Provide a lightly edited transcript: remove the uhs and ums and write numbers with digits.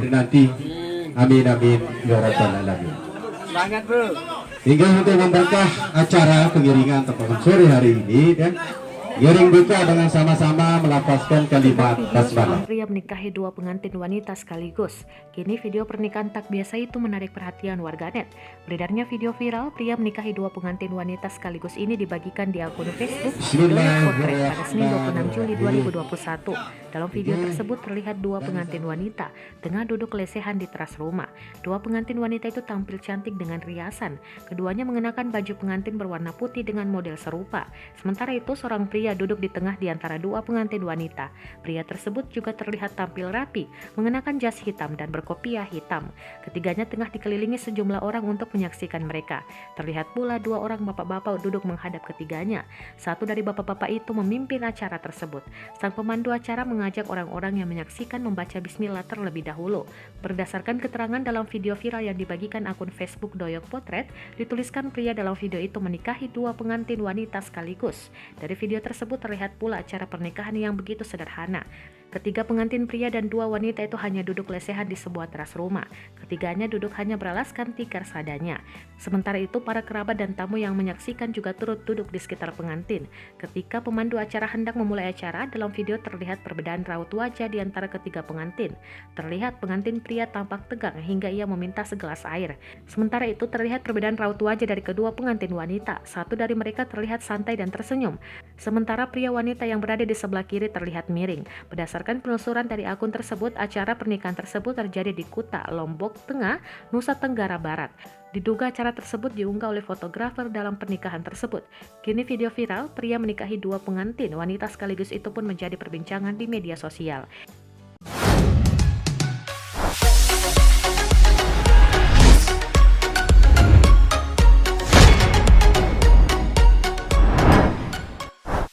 dinanti. Amin amin ya rabbal alamin. Semangat bro. Hingga untuk membuka acara pengiringan tepat sore hari ini dan giring buka dengan sama-sama melafazkan kalimat basmalah. Pria menikahi dua pengantin wanita sekaligus. Kini video pernikahan tak biasa itu menarik perhatian warganet. Beredarnya video viral pria menikahi dua pengantin wanita sekaligus ini dibagikan di akun Facebook Doyak Potret pada Senin 26 Juli 2021. Dalam video tersebut terlihat dua pengantin wanita tengah duduk lesehan di teras rumah. Dua pengantin wanita itu tampil cantik dengan riasan. Keduanya mengenakan baju pengantin berwarna putih dengan model serupa. Sementara itu seorang pria duduk di tengah di antara dua pengantin wanita. Pria tersebut juga terlihat tampil rapi, mengenakan jas hitam dan berkopiah hitam. Ketiganya tengah dikelilingi sejumlah orang untuk menyaksikan mereka. Terlihat pula dua orang bapak-bapak duduk menghadap ketiganya. Satu dari bapak-bapak itu memimpin acara tersebut. Sang pemandu acara mengajak orang-orang yang menyaksikan membaca bismillah terlebih dahulu. Berdasarkan keterangan dalam video viral yang dibagikan akun Facebook Doyak Potret, dituliskan pria dalam video itu menikahi dua pengantin wanita sekaligus. Dari video tersebut terlihat pula acara pernikahan yang begitu sederhana. Ketiga pengantin pria dan dua wanita itu hanya duduk lesehan di sebuah teras rumah. Ketiganya duduk hanya beralaskan tikar seadanya. Sementara itu para kerabat dan tamu yang menyaksikan juga turut duduk di sekitar pengantin. Ketika pemandu acara hendak memulai acara, dalam video terlihat perbedaan raut wajah di antara ketiga pengantin. Terlihat pengantin pria tampak tegang hingga ia meminta segelas air. Sementara itu terlihat perbedaan raut wajah dari kedua pengantin wanita. Satu dari mereka terlihat santai dan tersenyum. Sementara pria wanita yang berada di sebelah kiri terlihat miring. Berdasarkan penelusuran dari akun tersebut, acara pernikahan tersebut terjadi di Kuta, Lombok Tengah, Nusa Tenggara Barat. Diduga acara tersebut diunggah oleh fotografer dalam pernikahan tersebut. Kini video viral pria menikahi dua pengantin wanita sekaligus itu pun menjadi perbincangan di media sosial.